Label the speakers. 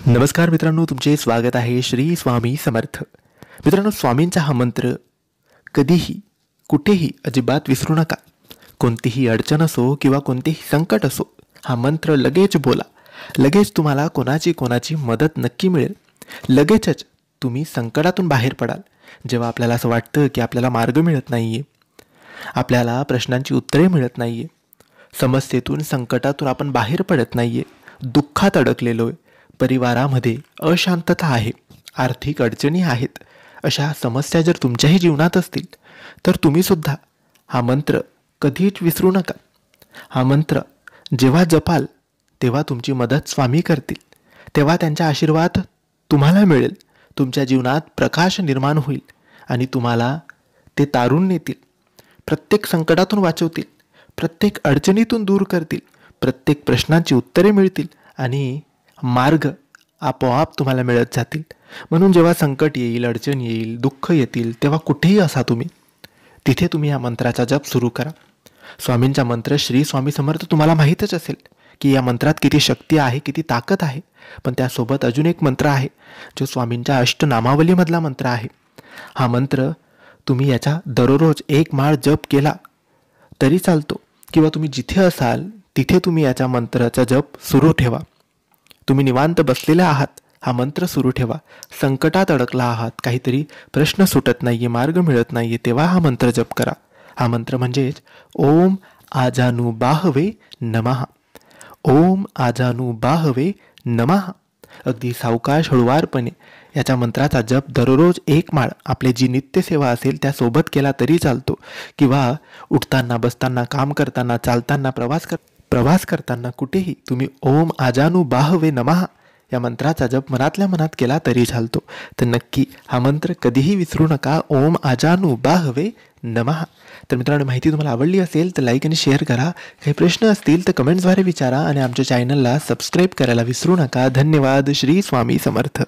Speaker 1: नमस्कार मित्रांनो, तुमचे स्वागत आहे श्री स्वामी समर्थ. मित्रांनो, स्वामींचा हा मंत्र कधीही कुठेही अजिबात विसरू नका. कोणतीही अडचण असो किंवा कोणतेही संकट असो, हा मंत्र लगेच बोला. लगेच तुम्हाला कोणाची मदत नक्की मिळेल. लगेचच तुम्ही संकटातून बाहेर पडाल. जेव्हा आपल्याला असं वाटतं की आपल्याला मार्ग मिळत नाही आहे, आपल्याला प्रश्नांची उत्तरे मिळत नाही आहे, समस्येतून संकटातून आपण बाहेर पडत नाही आहे, दुःखात अडकलेलो आहे, परिवारामध्ये अशांतता आहे, आर्थिक अडचणी आहेत, अशा समस्या जर तुमच्याही जीवनात असतील तर तुम्हीसुद्धा हा मंत्र कधीच विसरू नका. हा मंत्र जेव्हा जपाल तेव्हा तुमची मदत स्वामी करतील, तेव्हा त्यांचा आशीर्वाद तुम्हाला मिळेल. तुमच्या जीवनात प्रकाश निर्माण होईल आणि तुम्हाला ते तारून नेतील. प्रत्येक संकटातून वाचवतील, प्रत्येक अडचणीतून दूर करतील, प्रत्येक प्रश्नांची उत्तरे मिळतील आणि मार्ग आपोआप तुम्हाला मिळत जातील. म्हणून जेव्हा संकट येईल, अडचण येईल, दुःख येतील, तेव्हा कुठेही असा तुम्ही, तिथे तुम्ही या मंत्राचा जप सुरू करा. स्वामींचा मंत्र श्री स्वामी समर्थ तुम्हाला माहीतच असेल की या मंत्रात किती शक्ती आहे, किती ताकद आहे. पण त्यासोबत अजून एक मंत्र आहे जो स्वामींच्या अष्टनामावलीमधला मंत्र आहे. हा मंत्र तुम्ही याचा दररोज एक माळ जप केला तरी चालतो, किंवा तुम्ही जिथे असाल तिथे तुम्ही याच्या मंत्राचा जप सुरू ठेवा. तुम्ही निवांत बसलेले आहात, हा मंत्र सुरू ठेवा. संकटात अडकला आहात, काहीतरी प्रश्न सुटत नाही आहे, मार्ग मिळत नाही आहे, तेव्हा हा मंत्र जप करा. हा मंत्र म्हणजेच ओम आजानू बाहवे नमः. ओम आजानू बाहवे नमः. अगदी सावकाश हळुवारपणे याच्या मंत्राचा जप दररोज एक माळ आपली जी नित्यसेवा असेल त्यासोबत केला तरी चालतो, किंवा उठताना, बसताना, काम करताना, चालताना, प्रवास करताना कुठेही तुम्ही ओम आजानू बाहवे नमः या मंत्राचा जप मनातल्या मनात केला तरी चालतो. तर नक्की हा मंत्र कधीही विसरू नका, ओम आजानू बाहवे नमः. तर मित्रांनो, माहिती तुम्हाला आवडली असेल तर लाईक आणि शेअर करा. काही प्रश्न असतील तर कमेंट्सद्वारे विचारा आणि आमच्या चॅनलला सबस्क्राईब करायला विसरू नका. धन्यवाद. श्री स्वामी समर्थ.